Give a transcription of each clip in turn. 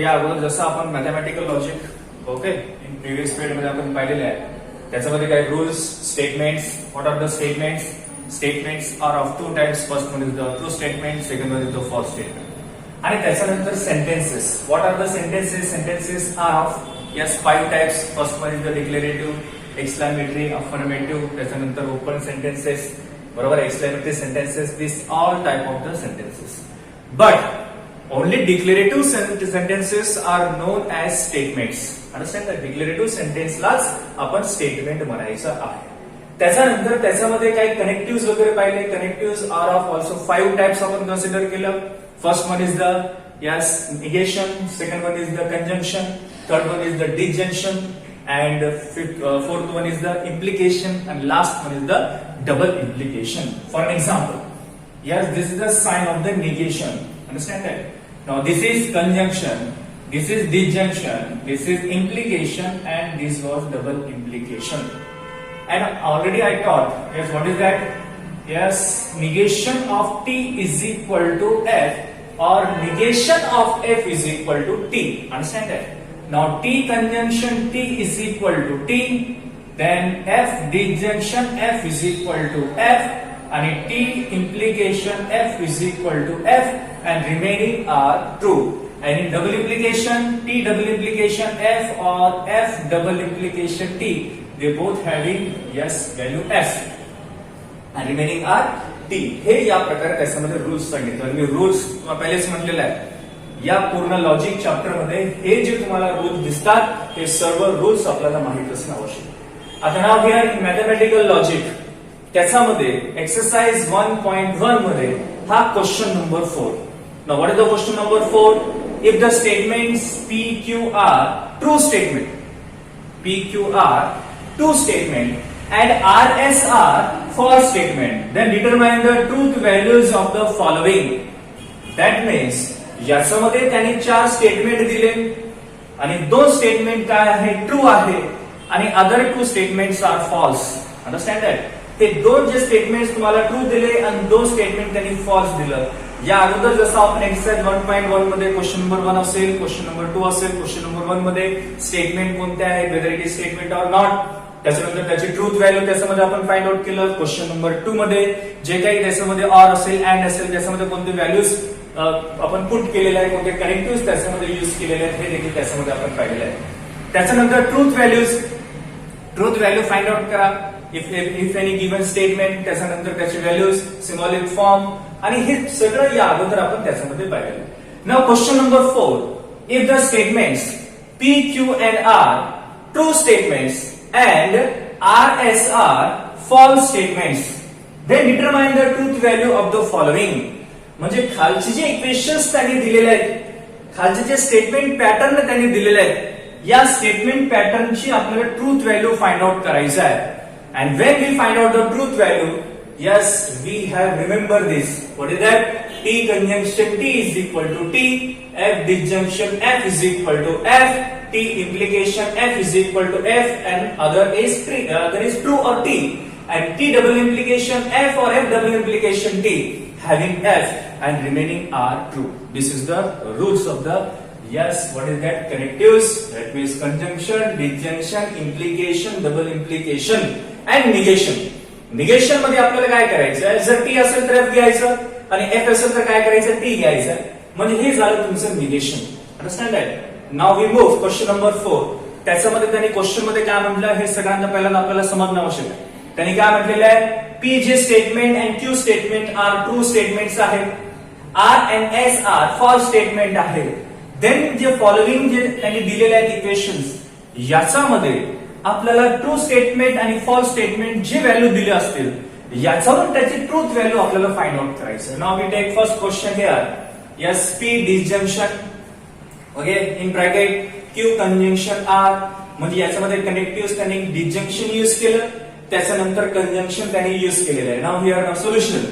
या अगोदर जसं आपण mathematical logic okay in previous period मध्ये आपण पाहिलेले आहे त्याच्यामध्ये काही rules statements what are the statements are of two types first one is the true statement second one is the false statement आणि त्याच्यानंतर sentences what are the sentences are of yes 5 types first one is the declarative exclamatory affirmative त्याच्यानंतर open sentences बरोबर exclamatory sentences this all type of the sentences but only declarative sentences are known as statements understand that declarative sentence लाच आपण statement म्हणायचं आहे त्याच्यानंतर त्याच्यामध्ये काही connective वगैरे पाहिले connective are of also 5 types आपण कन्सिडर केलं first one is the yes negation second one is the conjunction third one is the disjunction and fourth one is the implication and last one is the double implication for an example yes this is the sign of the negation understand that now this is conjunction this is disjunction this is implication and this was double implication and already I taught yes what is that yes negation of t is equal to f or negation of f is equal to t understand that now t conjunction t is equal to t then f disjunction f is equal to f and t implication f is equal to f and remaining are true and in double implication t double implication f or f double implication t they both having yes value f and remaining are t हे या प्रकारे त्याच्यामध्ये rules सांगितले मी rules पहिलेच म्हटलेलं आहे या पूर्ण logic chapter मध्ये हे जे तुम्हाला रूल्स दिसतात हे सर्व रूल्स आपल्याला माहित असणं आवश्यक आता now here in mathematical logic त्याच्यामध्ये एक्सरसाइज 1.1 मध्ये हा question number 4 now what is the question number 4 if the statements p q are true statement p q are true statement and r s are false statement then determine the truth values of the following that means याच्यामध्ये त्यांनी 4 statement दिले आणि 2 statement काय आहे true आहे आणि other 2 statements are false understand that ते 2 जे statements तुम्हाला ट्रू दिले आणि 2 स्टेटमेंट त्यांनी फॉल्स दिलं या अगोदर जसं आपण एक्सरसाइज 1.1 मध्ये क्वेश्चन नंबर 1 असेल क्वेश्चन नंबर 2 असेल क्वेश्चन नंबर 1 मध्ये स्टेटमेंट कोणते आहेत whether it is statement or not त्याच्यानंतर त्याची ट्रूथ व्हॅल्यू त्याच्यामध्ये आपण फाइंड आउट केलं क्वेश्चन नंबर 2 मध्ये जे काही त्याच्यामध्ये ऑर असेल अँड असेल त्याच्यामध्ये कोणते व्हॅल्यूज आपण पुट केलेले आहे कोणते कनेक्टिव्ह त्याच्यामध्ये यूज केलेले आहेत हे देखील त्याच्यामध्ये आपण पाहिलेलं आहे त्याच्यानंतर ट्रूथ व्हॅल्यू फाइंड आउट करा इफ एनी गिव्हन स्टेटमेंट त्याच्यानंतर त्याची व्हॅल्यूज सिम्बॉलिक फॉर्म आणि हे सगळं या अगोदर आपण त्याच्यामध्ये पाहिलेलं आहे now question number 4 if the statements p q and r true statements and r s are false statements then determine the truth value of the following म्हणजे खालचे जे इक्वेशन्स त्यांनी दिलेले आहेत खालचे जे स्टेटमेंट पॅटर्न त्यांनी दिलेले आहेत या स्टेटमेंट पॅटर्नची आपल्याला ट्रूथ व्हॅल्यू फाइंड आउट करायचं आहे and when we find out the truth value yes we have remember this what is that t conjunction t is equal to t f disjunction f is equal to f t implication f is equal to f and other is true or t and t double implication f or f double implication t having f and remaining are true this is the rules of the yes what is that connectives that means conjunction disjunction implication double implication and negation negation मध्ये आपल्याला काय करायचं जर T असेल तर F घ्यायचं आणि F असेल तर काय करायचं टी घ्यायचं म्हणजे हे झालं तुमचं negation understand that now we move question number 4 त्याच्यामध्ये त्यांनी क्वेश्चन मध्ये काय म्हटलं हे सगळ्यांना पहिल्यांदा आपल्याला समजणं आवश्यक आहे त्यांनी काय म्हटलेलं आहे पी जे statement and Q statement R true statements आहेत R and S R false statement आहे देन जे फॉलोइंग जे त्यांनी दिलेले आहेत इक्वेशन्स याच्यामध्ये आपल्याला ट्रू स्टेटमेंट आणि फॉल्स स्टेटमेंट जे व्हॅल्यू दिले असतील याच्यावर त्याची ट्रूथ व्हॅल्यू आपल्याला फाइंड आउट करायचं now we take first question here yes P disjunction okay in bracket Q conjunction R म्हणजे याच्यामध्ये कनेक्टिव्ह त्यांनी डिसजंक्शन यूज केलं त्याच्यानंतर कंजंक्शन त्यांनी यूज केलेलं आहे now here solution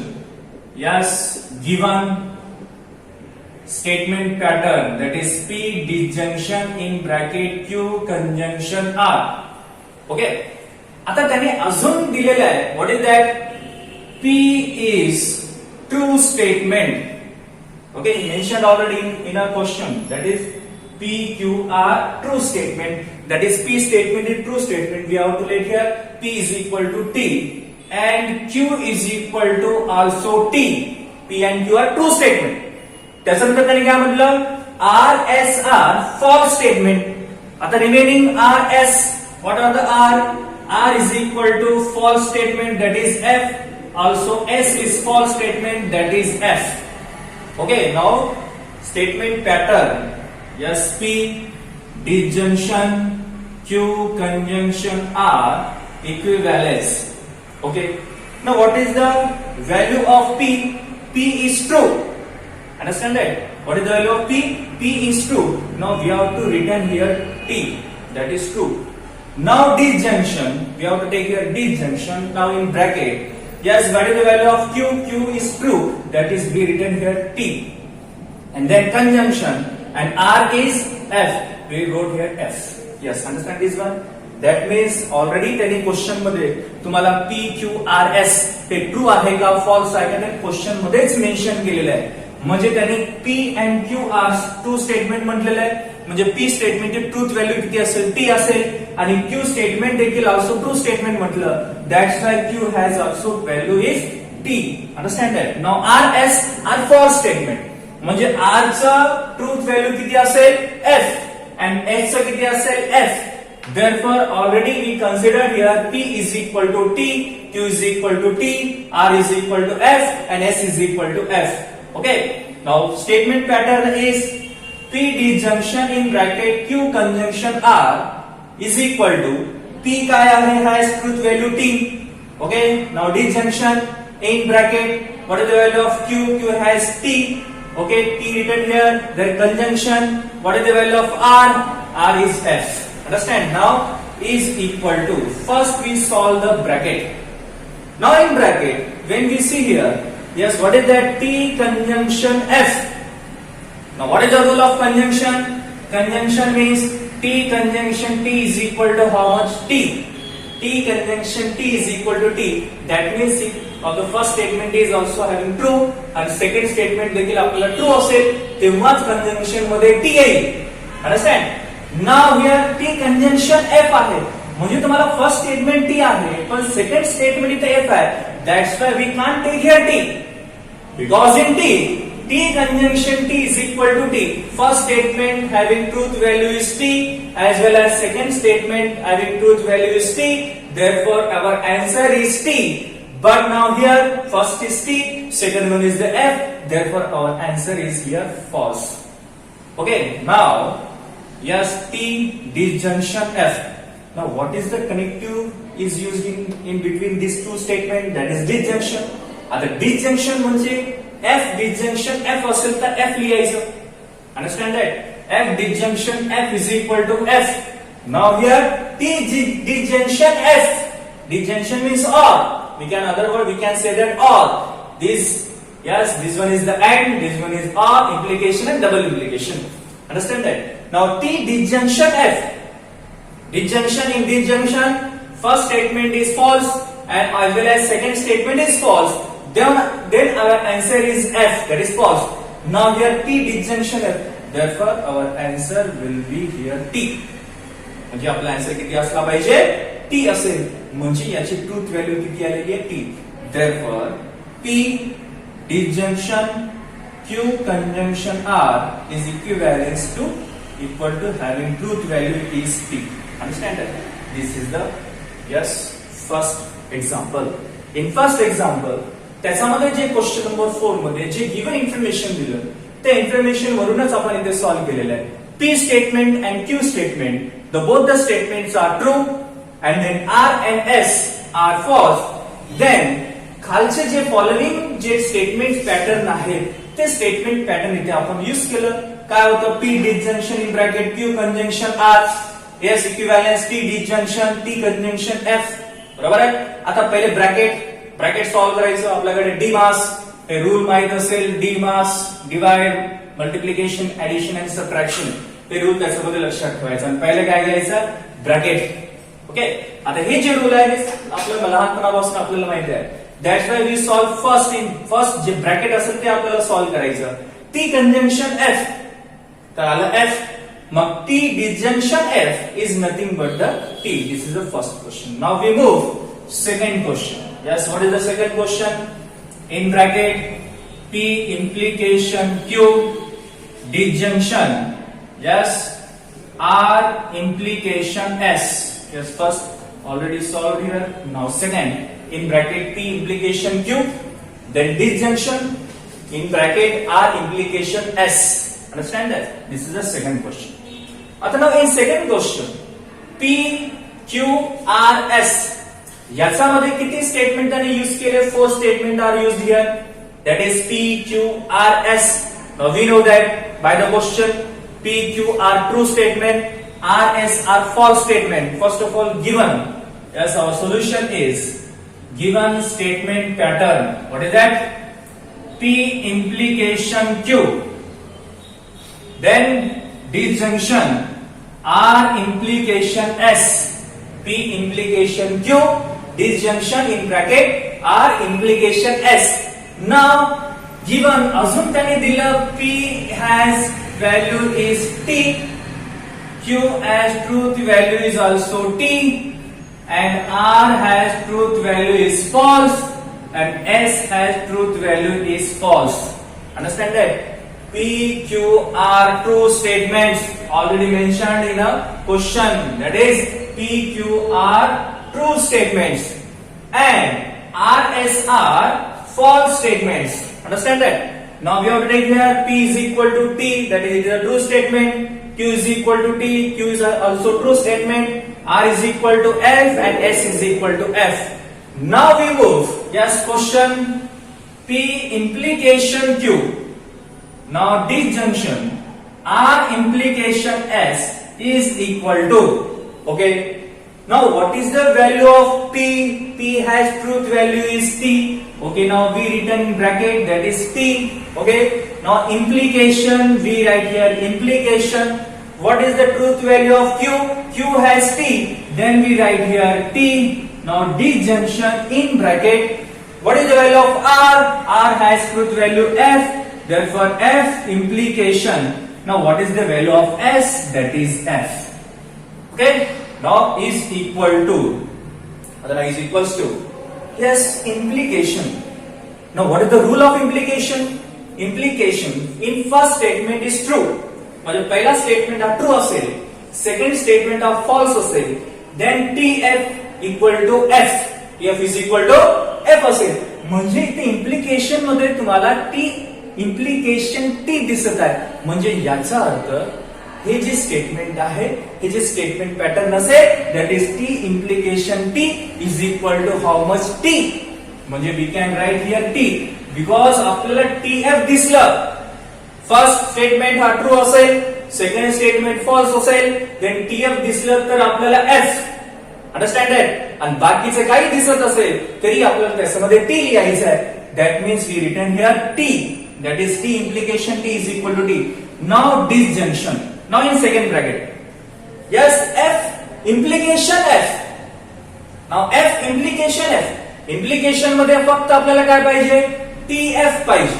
yes given statement pattern that is p disjunction in bracket q conjunction r okay आता त्याने अजून दिलेलं आहे what is that p is true statement okay mentioned already in a question that is P, Q are true statement. That is P statement is true statement. We have to let here P is equal to T and Q is equal to also T. P and Q are true statement. त्याच्यानंतर त्याने काय म्हटलं R, S are false statement. आता remaining R, S, what are the R? R is equal to false statement, that is F. Also S is false statement, that is F. Okay, now statement pattern. Yes, P disjunction, Q conjunction, R equivalence. Okay, now what is the value of P? P is true. Understand that? What is the value of P? P is true. Now we have to written here T. That is true. Now disjunction, we have to take here disjunction. Now in bracket, yes, what is the value of Q? Q is true. That is we written here T. And then conjunction, and R is F. We wrote here F. Yes, understand this one? That means already त्यांनी question मध्ये तुम्हाला P, Q, R, S हे true आहे का false आहे का ते question मध्येच mention केलेलं आहे. म्हणजे त्यांनी P and Q are true statement म्हटलेलं आहे. म्हणजे P स्टेटमेंटची ट्रूथ व्हॅल्यू किती असेल? T असेल आणि Q स्टेटमेंट देखील ऑल्सो ट्रू स्टेटमेंट म्हटलं. That's why Q has also value is T. Understand that? Now R, S are false statement. म्हणजे R चा ट्रूथ व्हॅल्यू किती असेल? F and S चा किती असेल? F. Therefore, already we considered here P is equal to T, Q is equal to T, R is equal to F, and S is equal to F. Okay. Now, statement pattern is P disjunction in bracket Q conjunction R is equal to P काय आहे? has truth value T. Okay. Now, disjunction in bracket what is the value of Q? Q has T. Okay. T written here. Then conjunction what is the value of R? R is F. Understand? Now is equal to, first we solve the bracket. Now in bracket, when we see here, yes, what is that? T conjunction F. Now what is the rule of conjunction? Conjunction means T conjunction T is equal to how much? T. T conjunction T is equal to T. That means if the first statement is also having true and second statement देखील आपल्याला true असेल तेव्हाच conjunction मध्ये T येईल. Understand? Now here T conjunction F आहे. म्हणजे तुम्हाला first statement T आहे पण सेकंड स्टेटमेंट इथे F आहे. That's why we can't take here T. Because in T conjunction T is equal to T. First statement having truth value is T as well as second statement having truth value is T. Therefore our answer is T. But now here first is T, second one is the F. Therefore our answer is here false. Okay, now yes, T disjunction F. Now what is the connective is used in between these two statements? That is disjunction. आता disjunction म्हणजे F disjunction F असेल तर F लिहायचं. Understand that? F disjunction F is equal to F. Now here T disjunction F. Disjunction means or. We can other word we can say that or. This yes, this one is the and, this one is or, implication and double implication. Understand that? Now T disjunction F. Disjunction in disjunction, first statement is false and as well as second statement is false. Then our answer is F, that is false. Now here T disjunction F. Therefore our answer will be here T. म्हणजे आपला answer किती असला पाहिजे? T असेल. म्हणजे याची truth value किती आलेली आहे? T. Therefore P disjunction Q conjunction R is equivalent to equal to having truth value is T. Understand that? This is the yes first example. In first example, त्याच्यामध्ये जे question number 4 मध्ये जे given information दिलं त्या information वरूनच आपण इथे solve केलेलं आहे. P statement and Q statement, both the statements are true and then R and S are false. Then खालचे जे फॉलोइंग जे स्टेटमेंट पॅटर्न आहेत ते स्टेटमेंट पॅटर्न इथे आपण यूज केलं. काय होतं? P disjunction in bracket Q conjunction R, S equivalence T disjunction T conjunction F. बरोबर आहे. आता पहिले ब्रॅकेट सॉल्व्ह करायचं. आपल्याकडे डी मास हे रूल माहित असेल. DMAS divide multiplication addition and subtraction हे रूल त्याच्यामध्ये लक्षात ठेवायचं आणि पहिले काय घ्यायचं? ब्रॅकेट. ओके. आता हे जे रूल आहे आपल्याला लहानपणापासून आपल्याला माहिती आहे. That's why we solve first J bracket असेल ते आपल्याला सॉल्व्ह करायचं. T conjunction F तर आलं F mug T disjunction F is nothing but the T. This is the first question. Now we move second question. Yes, what is the second question? In bracket P implication Q disjunction. Yes, R implication S. Yes, first already solved here. Now second, in bracket P implication Q, then disjunction in bracket R implication S. Understand that? This is the second question. Now in second question, P Q R S. याच्यामध्ये किती statement त्यांनी use केले? 4 statement are used here. That is P Q R S. Now we know that by the question, P Q are true statement, R S are false statement. First of all, given. Yes, our solution is given statement pattern. What is that? P implication Q. Then disjunction R implication S. P implication Q, disjunction in bracket R implication S. Now given अजून त्याने दिलं P has value is T, Q as truth value is also T, and R has truth value is false, and S has truth value is false. Understand that? P, Q are true statements already mentioned in a question. That is P, Q are true statements, and R, S are false statements. Understand that? Now we have to take here P is equal to T, that is a true statement. Q is equal to T, Q is also true statement. R is equal to F and S is equal to F. Now we move. Yes, question P implication Q. Now disjunction R implication S is equal to. Okay. Now what is the value of P? P has truth value is T. Okay, now we written in bracket that is T. Okay, now implication we write here implication. What is the truth value of Q? Q has T. Then we write here T. Now disjunction in bracket. What is the value of R? R has truth value F. Therefore F implication. Now what is the value of S? That is F. Okay. Now is equal to, otherwise equals to, yes, implication. Now what is the rule of implication? Implication in first statement is true. म्हणजे पहिला statement हा true असेल, second statement हा false असेल, then TF equal to F, F is equal to F असेल. म्हणजे इथे implication मध्ये तुम्हाला T इम्प्लिकेशन T दिसत आहे. म्हणजे याचा अर्थ हे जे स्टेटमेंट आहे, हे जे स्टेटमेंट पॅटर्न असेल, that is T implication T is equal to how much T. म्हणजे we can write here T because आपल्याला TF दिसलं. फर्स्ट स्टेटमेंट हा ट्रू असेल, सेकंड स्टेटमेंट फॉल्स असेल, देन TF दिसलं तर आपल्याला F. Understand that? आणि बाकीचे काही दिसत असेल तरी आपल्याला त्याच्यामध्ये T लिहायचं आहे. That means we written here T, that is T implication T is equal to T. Now disjunction. Now in second bracket, yes, F implication F. Now F implication F. Implication मध्ये फक्त आपल्याला काय पाहिजे? TF पाहिजे.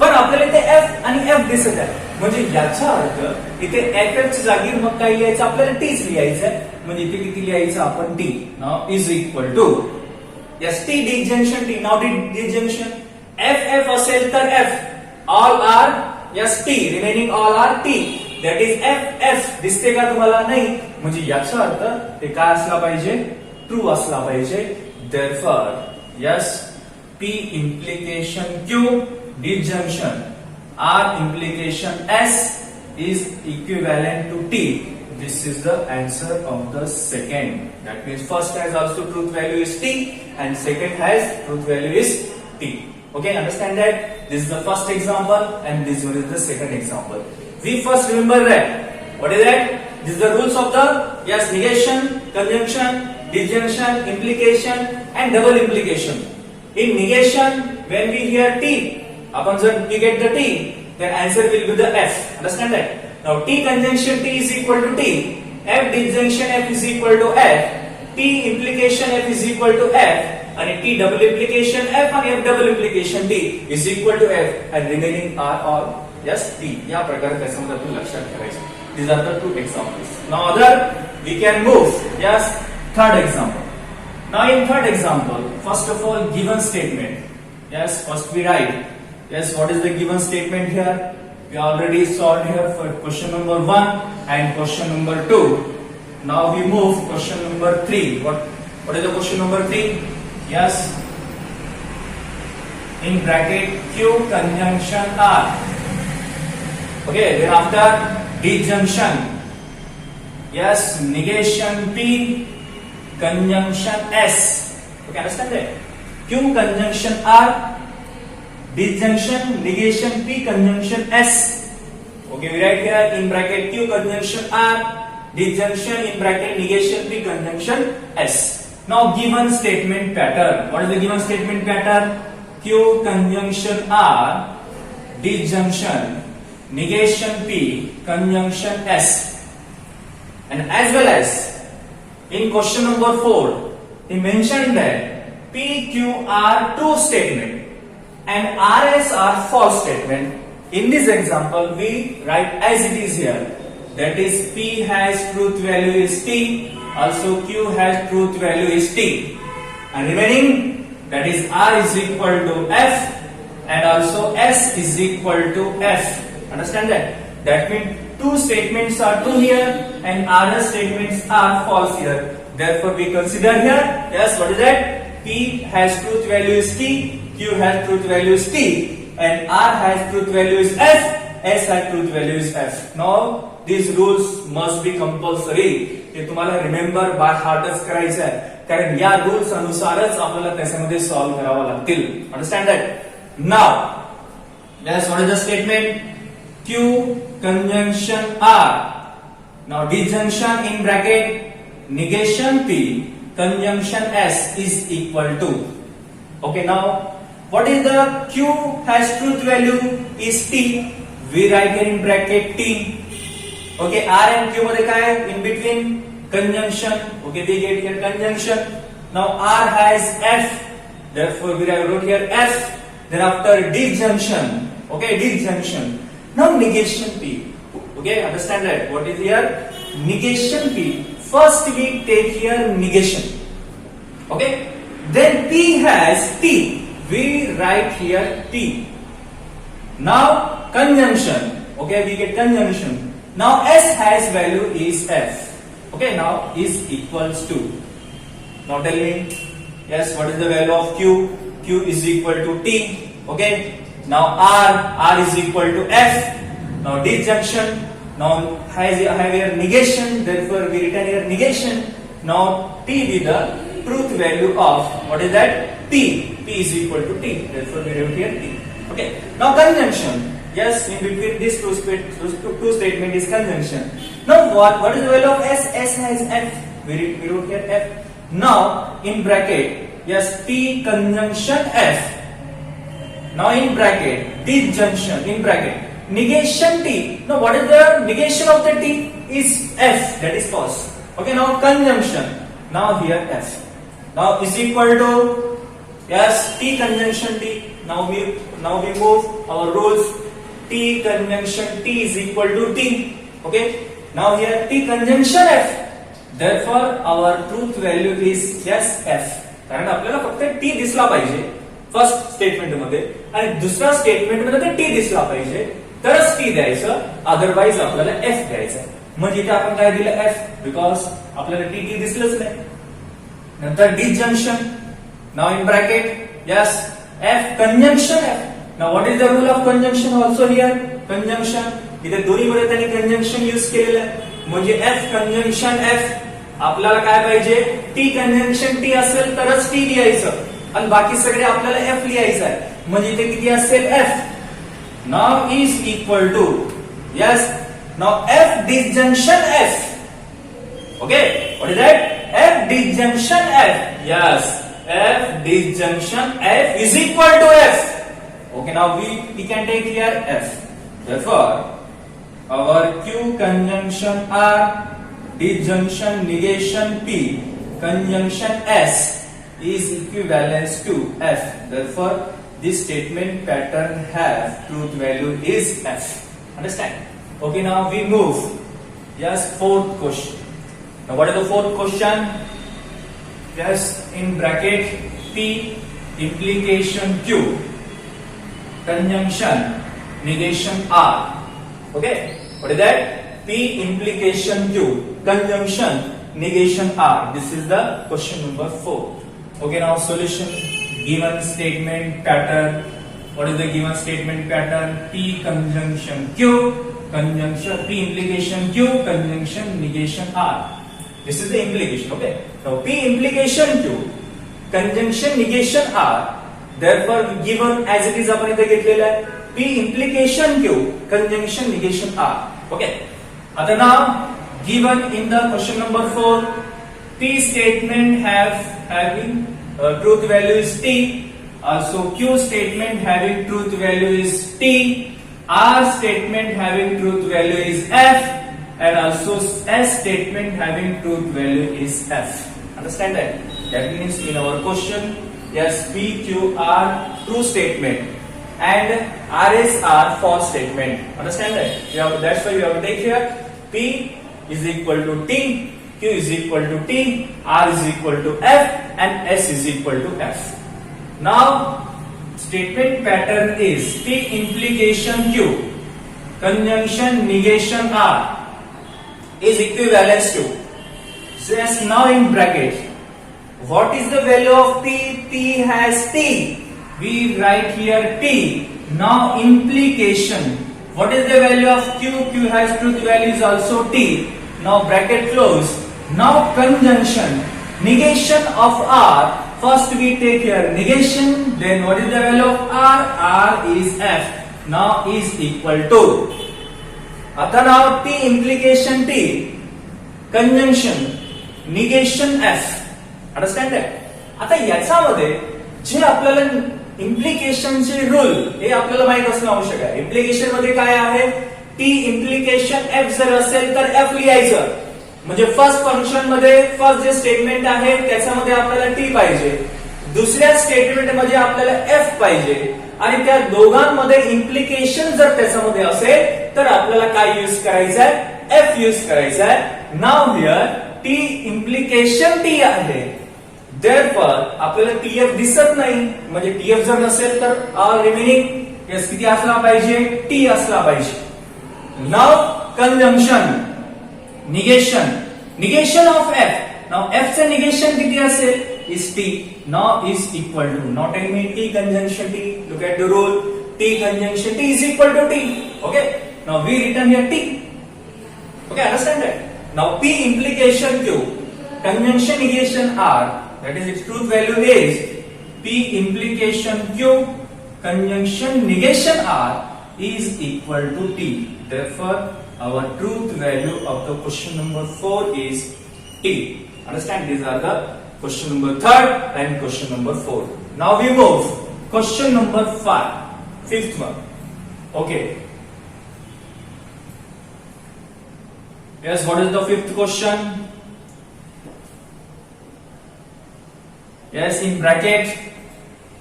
पण आपल्याला इथे F आणि F दिसत आहे. म्हणजे याचा अर्थ इथे FF च्या जागी मग काय लिहायचं? आपल्याला Tच लिहायचं आहे. म्हणजे इथे किती लिहायचं आपण? T. Now is equal to, yes, T disjunction T. Now disjunction FF असेल तर F. All are, yes, T. Remaining all are T. That is F दिसते का तुम्हाला? नाही. म्हणजे याचा अर्थ ते काय असला पाहिजे? ट्रू असला पाहिजे. Therefore, yes, P implication Q disjunction R implication S is equivalent to T. This is the answer of the second. That means first has also truth value is T and second has truth value is T. Okay, understand that? This is the first example and this one is the second example. We first remember that. What is that? This is the rules of the, yes, negation, conjunction, disjunction, implication and double implication. In negation, when we hear T, upon when we get the T, then answer will be the F. Understand that? Now T conjunction T is equal to T, F disjunction F is equal to F, T implication F is equal to F, and T double implication F and F double implication T is equal to F, and remaining are all, yes, T. या प्रकारे त्याच्यामध्ये आपण लक्षात ठेवायचं. These are the two examples. Now other we can move. Yes, third example. Now in third example, first of all given statement. Yes, first we write. Yes, what is the given statement here? We already solved here for question number 1 and question number 2. Now we move question number 3. What is the question number 3? Yes, in bracket Q conjunction R. Okay, then after disjunction. Yes, negation P conjunction S. Okay, understand that? Q conjunction R, disjunction, negation P conjunction S. Okay, we write here in bracket Q conjunction R, disjunction in bracket negation P conjunction S. Now given statement pattern. What is the given statement pattern? Q conjunction R, disjunction, negation P conjunction S. And as well as in question number 4, he mentioned that P, Q are true statement and RS are false statement. In this example, we write as it is here. That is P has truth value is T, also Q has truth value is T. And remaining, that is R is equal to F and also S is equal to F. Understand that? That means two statements are true here and other statements are false here. Therefore, we consider here, yes, what is that? P has truth value is T, Q has truth value is T, and R has truth value is F, S has truth value is F. Now, these rules must be compulsory. हे तुम्हाला remember bye हार्टच करायचं आहे, कारण या rules अनुसारच आपल्याला त्याच्यामध्ये solve करावं लागतील. Understand that? Now yes, what is the statement? Q conjunction R. Now disjunction in bracket negation P conjunction S is equal to. Okay, now what is the Q has truth value is T. We write here in bracket T. Okay, R and Q मध्ये काय in between conjunction. Okay, we get here conjunction. Now R has F, therefore we wrote here F. Then after disjunction, okay, disjunction. Now negation P. Okay, understand that? What is here? Negation P. First we take here negation. Okay, then P has T. We write here T. Now conjunction. Okay, we get conjunction. Now S has value is F. Okay, now is equals to. Now tell me, yes, what is the value of Q? Q is equal to T. Okay, now R is equal to F. Now disjunction. Now have here negation. Therefore we written here negation. Now T with the truth value of what is that? P. P is equal to T. Therefore we wrote here T. Okay. Now conjunction. Yes, in between these two statement is conjunction. Now what is the value of S? S has F. We wrote here F. Now in bracket, yes, T conjunction F. Now in bracket, disjunction in bracket, negation T. Now what is the negation of the T? Is F, that is false. Okay, now conjunction. Now here F. Now is equal to, yes, T conjunction T. Now we move our rules. T conjunction T is equal to T. Okay. Now here T conjunction F. Therefore our truth value is yes F. कारण आपल्याला फक्त T दिसला पाहिजे first statement मध्ये आणि दुसऱ्या statement मध्ये T दिसला पाहिजे तरच T द्यायचं, अदरवाइज आपल्याला F द्यायचं. म्हणजे इथे आपण काय दिलं F, बिकॉज आपल्याला T दिसलंच नाही. नंतर disjunction. Now in bracket yes F conjunction F. Now what is the rule of conjunction also here? Conjunction. इथे दोन्ही मध्ये त्यांनी conjunction यूज केलेलं आहे. म्हणजे F conjunction F. आपल्याला काय पाहिजे? T conjunction T असेल तरच T लिहायचं आणि बाकी सगळे आपल्याला F लिहायचं आहे. म्हणजे इथे किती असेल F. Now is equal to, yes, now F disjunction F. Okay, what is that? F disjunction F. Yes, F disjunction F is equal to F. Okay, now we can take here F. Therefore, our Q conjunction R, disjunction negation P, conjunction S is equivalent to F. Therefore, this statement pattern have truth value is F. Understand? Okay, now we move. Yes, fourth question. Now what is the fourth question? Yes, in bracket P implication Q conjunction negation R. Okay, what is that? P implication Q conjunction negation R. This is the question number 4. Okay, now solution. Given statement pattern. What is the given statement pattern? P conjunction Q conjunction P implication Q conjunction negation R. This is the implication. Okay, now P implication Q conjunction negation R. Therefore given as it is आपण इथे घेतलेला आहे P implication Q conjunction negation R. Okay, आता now given in the question number 4, P statement having truth value is T. Also Q statement having truth value is T. R statement having truth value is F. And also S statement having truth value is F. Understand that? That means in our question, yes, P, Q are true statement and RS are false statement. Understand that? That's why we have to take here P is equal to T, Q is equal to T, R is equal to F, and S is equal to F. Now, statement pattern is P implication Q conjunction negation R is equivalent to. Just now in bracket, what is the value of P? P has T. We write here T. Now implication. What is the value of Q? Q has truth value is also T. Now bracket close. Now conjunction. Negation of R. First we take here negation. Then what is the value of R? R is F. Now is equal to. आता now P implication T conjunction negation F. Understand that? आता याच्यामध्ये जे आपल्याला इम्प्लिकेशनचे rule हे आपल्याला माहित असणं आवश्यक आहे. Implication मध्ये काय आहे? टी इम्प्लिकेशन एफ जर असेल तर एफ लिहायचं. म्हणजे फर्स्ट फंक्शन मध्ये फर्स्ट जे स्टेटमेंट आहे त्याच्यामध्ये आपल्याला टी पाहिजे, दुसऱ्या स्टेटमेंट मध्ये आपल्याला एफ पाहिजे आणि त्या दोघांमध्ये इम्प्लिकेशन जर त्याच्यामध्ये असेल तर आपल्याला काय यूज करायचं आहे? एफ यूज करायचं आहे. Now here T implication T आहे. Therefore आपल्याला टीएफ दिसत नाही, म्हणजे टीएफ जर नसेल तर ऑल रिमेनिंग यस किती असला पाहिजे? टी असला पाहिजे. Now conjunction negation of F. Now F चे निगेशन किती असेल? Is T. Now is equal to not any T conjunction T. Look at the rule. T conjunction T is equal to T. Okay, now we return here T. Okay, understand that? Now P implication Q conjunction negation R. That is, its truth value is P implication Q conjunction negation R is equal to T. Therefore, our truth value of the question number 4 is T. Understand? These are the question number 3rd and question number 4. Now we move question number 5, fifth one. Okay. Yes, what is the fifth question? Yes, in bracket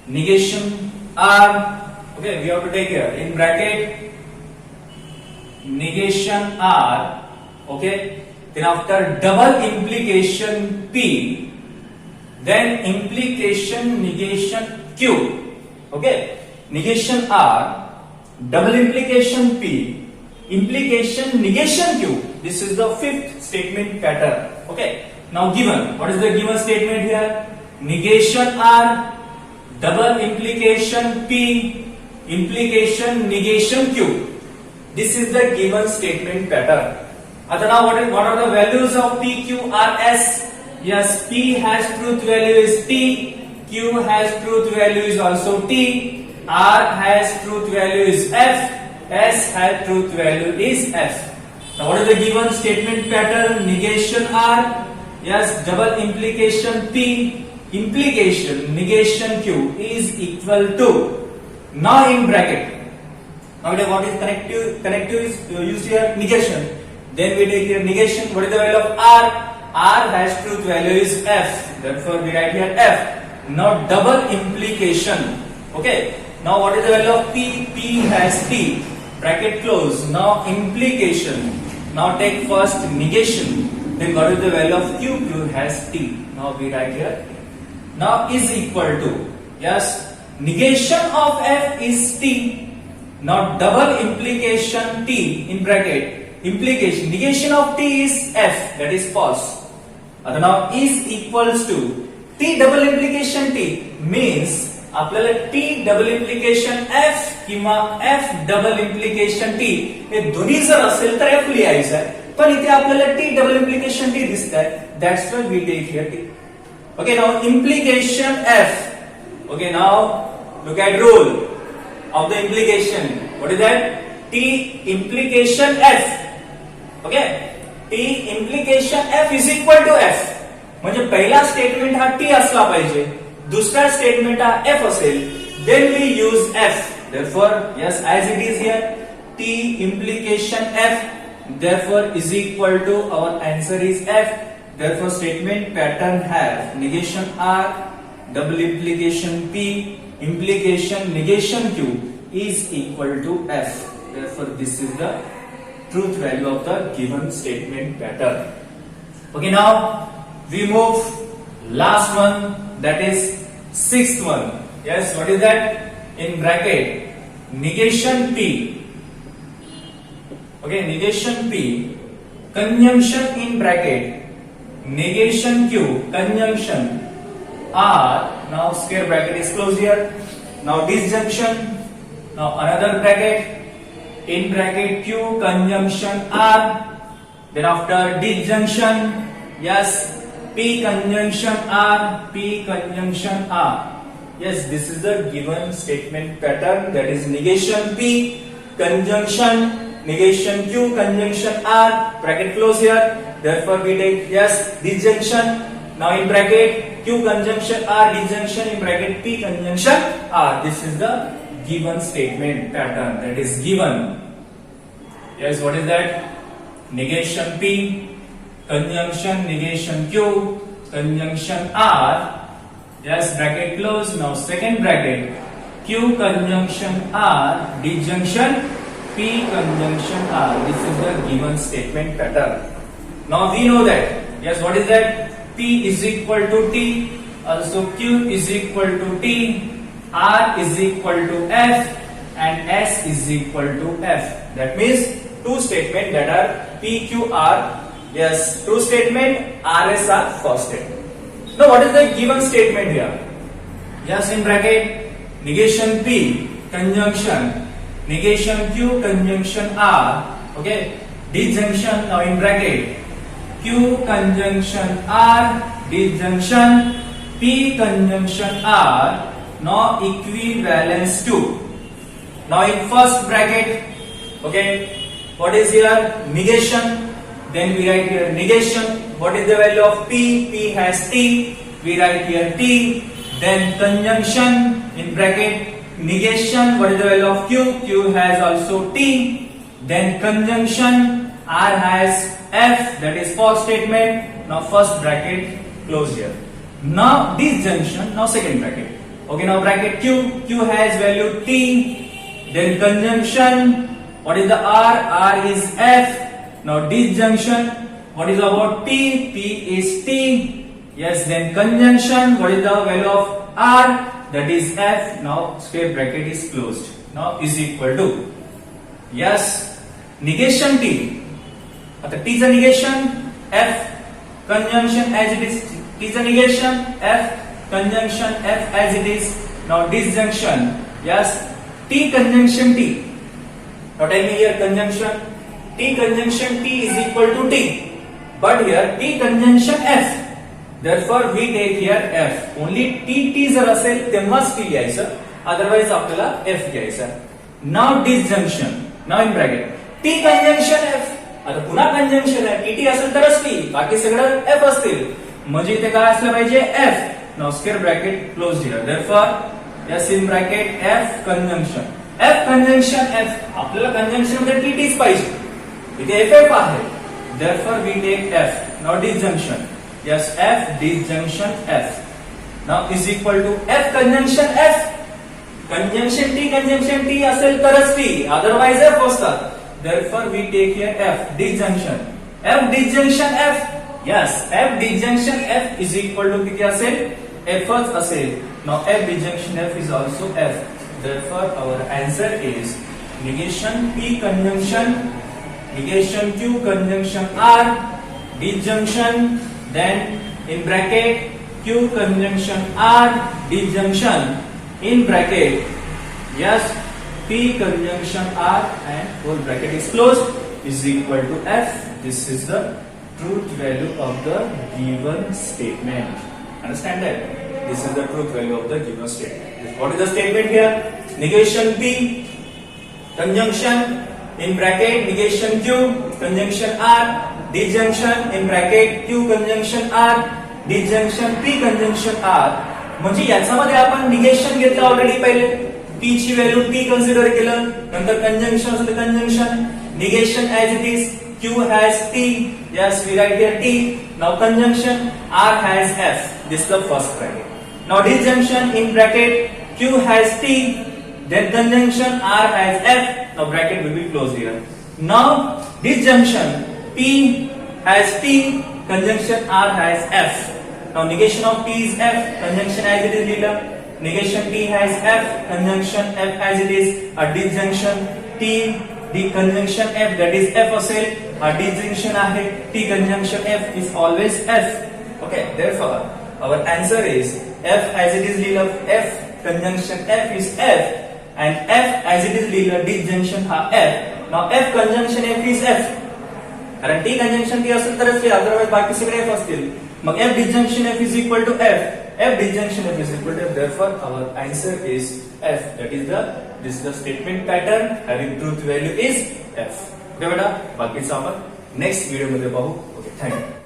negation R. Okay, we have to take here in bracket negation R. Okay, then after double implication P, then implication negation Q. Okay, negation R, double implication P, implication negation Q. This is the fifth statement pattern. Okay, now given, what is the given statement here? Negation R, double implication P, implication negation Q. This is the given statement pattern. Now what are the values of P, Q, R, S? Yes, P has truth value is T, Q has truth value is also T, R has truth value is F, S has truth value is F. Now what is the given statement pattern? Negation R, yes, double implication P, implication negation Q is equal to. Now in bracket, now what is connective is used here? Negation. Then we take here negation. What is the value of R? R has truth value is F. Therefore we write here F. Now double implication. Okay. Now what is the value of P? P has T. Bracket close. Now implication Now take first negation. Then what is the value of Q? Q has T. Now we write here. Now is equal to, yes, negation of F is T. Now double implication T in bracket. Implication, negation of T is F, that is false. Now is equals to T double implication T means आपल्याला T double implication F किंवा F double implication T हे दोन्ही जर असेल तर F लिहायचं आहे, पण इथे आपल्याला T डबल इम्प्लिकेशन T दिसत आहे. That's why we take here T. Okay, now implication F. Okay, now look at rule of the implication. What is that? T implication F. Okay, T implication F is equal to F. म्हणजे पहिला statement हा T असला पाहिजे, दूसरा statement हा F असेल, then we use F. Therefore, yes, as it is here, T implication F, therefore is equal to, our answer is F. Therefore, statement pattern have negation R, double implication P, implication negation Q is equal to F. Therefore, this is the truth value of the given statement pattern. Okay, now we move last one, that is sixth one. Yes, what is that? In bracket, negation P. Okay, negation P, conjunction in bracket, negation Q, conjunction R. Now square bracket is closed here. Now disjunction. Now another bracket, in bracket Q, conjunction R. Then after disjunction, yes, P conjunction R, P conjunction R. Yes, this is the given statement pattern, that is negation P, conjunction, negation Q, conjunction R, bracket close here. Therefore we take, yes, disjunction. Now in bracket Q conjunction R, disjunction in bracket P conjunction R. This is the given statement pattern, that is given. Yes, what is that? Negation P, conjunction negation Q, conjunction R. Yes, bracket close. Now second bracket, Q conjunction R, disjunction P conjunction R. This is the given statement pattern. Now we know that, yes, what is that? P is equal to T, also Q is equal to T, R is equal to F, and S is equal to F. That means two statements that are P, Q, R. Yes, true statement, RS are first statement. Now what is the given statement here? Yes, in bracket, negation P, conjunction, negation Q, conjunction R. Okay, disjunction. Now in bracket, Q conjunction R, disjunction P conjunction R. Now equivalence to. Now in first bracket, okay, what is here? Negation. Then we write here negation. What is the value of P? P has T. We write here T. Then conjunction in bracket, negation. What is the value of Q? Q has also T. Then conjunction, R has F. That is false statement. Now first bracket close here. Now disjunction. Now second bracket. Okay, now bracket Q. Q has value T. Then conjunction. What is the R? R is F. Now disjunction, what is about P? P is T. Yes, then conjunction, what is the value of R? That is F. Now square bracket is closed. Now is equal to, yes, negation T. T is a negation, F conjunction as it is. T is a negation, F conjunction F as it is. Now disjunction, yes, T conjunction T. Now tell me here conjunction. T conjunction T is equal to T, but here T conjunction F. Therefore we take here F. Only T जर असेल तेव्हाच T घ्यायचं, otherwise आपल्याला F घ्यायचं. Now disjunction. Now in bracket T conjunction F. आता पुन्हा conjunction आहे, T असेल तरच T, बाकी सगळं F असतील. म्हणजे इथे काय असलं पाहिजे? F. Now square bracket closed here. Therefore yes, in bracket F conjunction. F conjunction F. आपल्याला conjunction मध्ये T's पाहिजे. इथे FF आहे. Therefore we take F. Now disjunction. Yes, F disjunction F. Now is equal to F conjunction F. Conjunction T असेल तरच T, otherwise F असतात. therefore we take here F disjunction. F disjunction F. Yes, F disjunction F is equal to किती असेल? Fच असेल. Now F disjunction F is also F. Therefore our answer is negation P conjunction, negation Q conjunction R, disjunction, then in bracket Q conjunction R, disjunction in bracket, yes, P conjunction R and whole bracket is closed is equal to F. This is the truth value of the given statement. Understand that? This is the truth value of the given statement. What is the statement here? Negation P conjunction in bracket negation Q conjunction R, disjunction in bracket Q conjunction R, disjunction P conjunction R. म्हणजे याच्यामध्ये आपण negation घेतलं already पहिले, P ची value P consider केलं, नंतर conjunction असलं conjunction, negation as it is, Q has T, yes we write here T. Now conjunction R has F. This is the first bracket. Now disjunction in bracket Q has T, then conjunction R has F. Now bracket will be closed here. Now disjunction P has T, conjunction R has F. Now negation of T is F, conjunction as it is leader. Negation T has F, conjunction F as it is. A disjunction T, the conjunction F that is F असेल. A disjunction आहे T conjunction F is always F. Okay, therefore our answer is F as it is leader. F conjunction F is F and F as it is leader disjunction हा F. Now F conjunction F is F. कारण T conjunction T असेल तरच ते, otherwise बाकी सगळे F असतील. मग F disjunction F is equal to F. F disjunction F is equal to F. Therefore, our answer is F. That is this is the statement pattern having truth value is F. Okay बेटा, बाकीचं आपण next video मध्ये पाहू. Okay, thank you.